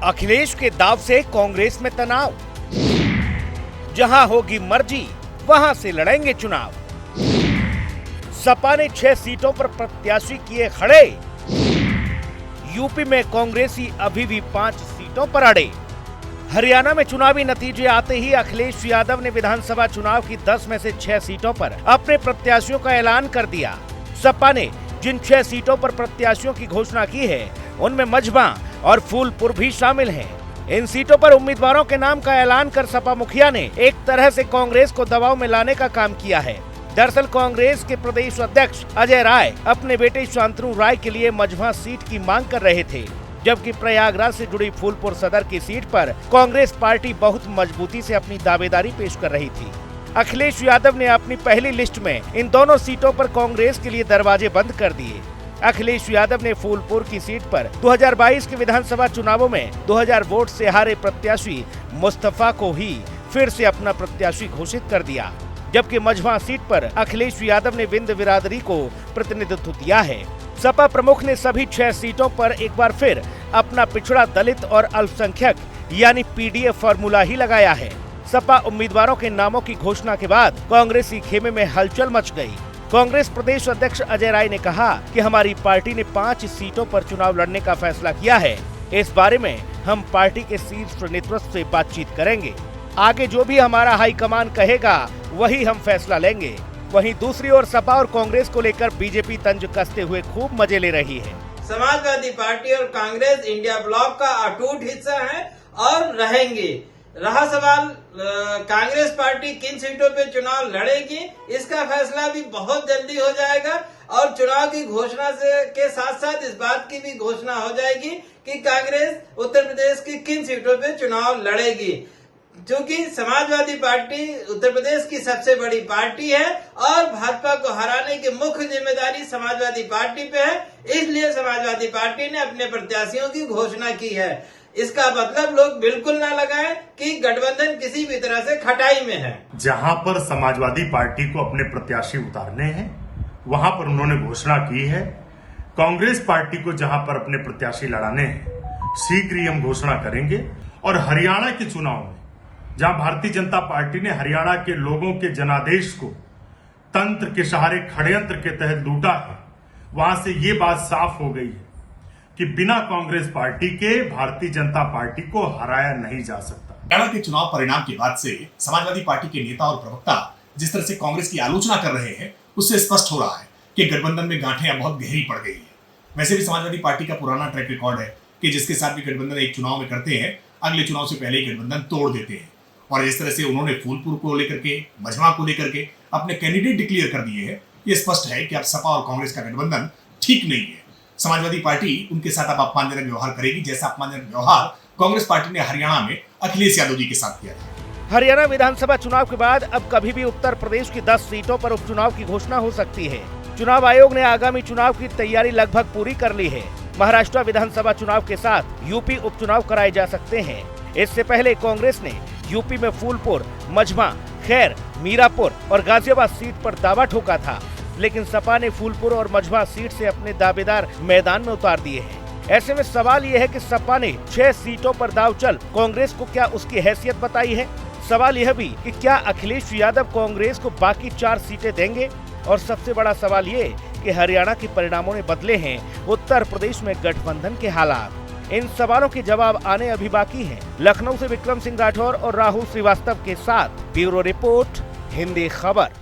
अखिलेश के दाव से कांग्रेस में तनाव, जहां होगी मर्जी वहां से लड़ेंगे चुनाव। सपा ने 6 सीटों पर प्रत्याशी किए खड़े, यूपी में कांग्रेसी अभी भी 5 सीटों पर अड़े। हरियाणा में चुनावी नतीजे आते ही अखिलेश यादव ने विधानसभा चुनाव की 10 में से 6 सीटों पर अपने प्रत्याशियों का ऐलान कर दिया। सपा ने जिन 6 सीटों पर प्रत्याशियों की घोषणा की है, उनमें मझवा और फूलपुर भी शामिल हैं। इन सीटों पर उम्मीदवारों के नाम का ऐलान कर सपा मुखिया ने एक तरह से कांग्रेस को दबाव में लाने का काम किया है। दरअसल कांग्रेस के प्रदेश अध्यक्ष अजय राय अपने बेटे शांतनु राय के लिए मझवा सीट की मांग कर रहे थे, जबकि प्रयागराज से जुड़ी फूलपुर सदर की सीट पर कांग्रेस पार्टी बहुत मजबूती से अपनी दावेदारी पेश कर रही थी। अखिलेश यादव ने अपनी पहली लिस्ट में इन दोनों सीटों पर कांग्रेस के लिए दरवाजे बंद कर दिए। अखिलेश यादव ने फूलपुर की सीट पर 2022 के विधानसभा चुनावों में 2000 वोट से हारे प्रत्याशी मुस्तफा को ही फिर से अपना प्रत्याशी घोषित कर दिया, जबकि मझवा सीट पर अखिलेश यादव ने विंध्य बिरादरी को प्रतिनिधित्व दिया है। सपा प्रमुख ने सभी 6 सीटों पर एक बार फिर अपना पिछड़ा, दलित और अल्पसंख्यक यानी पीडीए फॉर्मूला ही लगाया है। सपा उम्मीदवारों के नामों की घोषणा के बाद कांग्रेसी खेमे में हलचल मच गई। कांग्रेस प्रदेश अध्यक्ष अजय राय ने कहा कि हमारी पार्टी ने 5 सीटों पर चुनाव लड़ने का फैसला किया है। इस बारे में हम पार्टी के शीर्ष नेतृत्व से बातचीत करेंगे। आगे जो भी हमारा हाईकमान कहेगा वही हम फैसला लेंगे। वहीं दूसरी ओर सपा और कांग्रेस को लेकर बीजेपी तंज कसते हुए खूब मजे ले रही है। समाजवादी पार्टी और कांग्रेस इंडिया ब्लॉक का अटूट हिस्सा है और रहेंगे। रहा सवाल कांग्रेस पार्टी किन सीटों पे चुनाव लड़ेगी, इसका फैसला भी बहुत जल्दी हो जाएगा और चुनाव की घोषणा के साथ साथ इस बात की भी घोषणा हो जाएगी कि कांग्रेस उत्तर प्रदेश की किन सीटों पे चुनाव लड़ेगी। क्योंकि समाजवादी पार्टी उत्तर प्रदेश की सबसे बड़ी पार्टी है और भाजपा को हराने की मुख्य जिम्मेदारी समाजवादी पार्टी पे है, इसलिए समाजवादी पार्टी ने अपने प्रत्याशियों की घोषणा की है। इसका मतलब लोग बिल्कुल ना लगाएं कि गठबंधन किसी भी तरह से खटाई में है। जहां पर समाजवादी पार्टी को अपने प्रत्याशी उतारने हैं, वहां पर उन्होंने घोषणा की है। कांग्रेस पार्टी को जहां पर अपने प्रत्याशी लड़ाने हैं, शीघ्र ही हम घोषणा करेंगे। और हरियाणा के चुनाव में जहां भारतीय जनता पार्टी ने हरियाणा के लोगों के जनादेश को तंत्र के सहारे, षड्यंत्र के तहत लूटा है, वहां से ये बात साफ हो गई है कि बिना कांग्रेस पार्टी के भारतीय जनता पार्टी को हराया नहीं जा सकता। हरियाणा के चुनाव परिणाम के बाद से समाजवादी पार्टी के नेता और प्रवक्ता जिस तरह से कांग्रेस की आलोचना कर रहे हैं, उससे स्पष्ट हो रहा है कि गठबंधन में गांठें अब बहुत गहरी पड़ गई है। वैसे भी समाजवादी पार्टी का पुराना ट्रैक रिकॉर्ड है कि जिसके साथ भी गठबंधन एक चुनाव में करते हैं, अगले चुनाव से पहले ही गठबंधन तोड़ देते हैं। और जिस तरह से उन्होंने फूलपुर को लेकर के, मझवा को लेकर के अपने कैंडिडेट डिक्लेयर कर दिए हैं, ये स्पष्ट है कि अब सपा और कांग्रेस का गठबंधन ठीक नहीं है। समाजवादी पार्टी उनके साथ अब अपमानजनक व्यवहार करेगी, जैसा अपमानजनक व्यवहार कांग्रेस पार्टी ने हरियाणा में अखिलेश यादव जी के साथ किया था। हरियाणा विधानसभा चुनाव के बाद अब कभी भी उत्तर प्रदेश की 10 सीटों पर उपचुनाव की घोषणा हो सकती है। चुनाव आयोग ने आगामी चुनाव की तैयारी लगभग पूरी कर ली है। महाराष्ट्र विधानसभा चुनाव के साथ यूपी उपचुनाव कराए जा सकते हैं। इससे पहले कांग्रेस ने यूपी में फूलपुर, मझवा, खैर, मीरापुर और गाजियाबाद सीट पर दावा ठोका था, लेकिन सपा ने फूलपुर और मझवा सीट से अपने दावेदार मैदान में उतार दिए हैं। ऐसे में सवाल यह है कि सपा ने 6 सीटों पर दाव चल कांग्रेस को क्या उसकी हैसियत बताई है। सवाल यह भी कि क्या अखिलेश यादव कांग्रेस को बाकी 4 सीटें देंगे। और सबसे बड़ा सवाल ये कि हरियाणा के परिणामों ने बदले हैं उत्तर प्रदेश में गठबंधन के हालात। इन सवालों के जवाब आने अभी बाकी हैं। लखनऊ से विक्रम सिंह राठौर और राहुल श्रीवास्तव के साथ ब्यूरो रिपोर्ट, हिंदी खबर।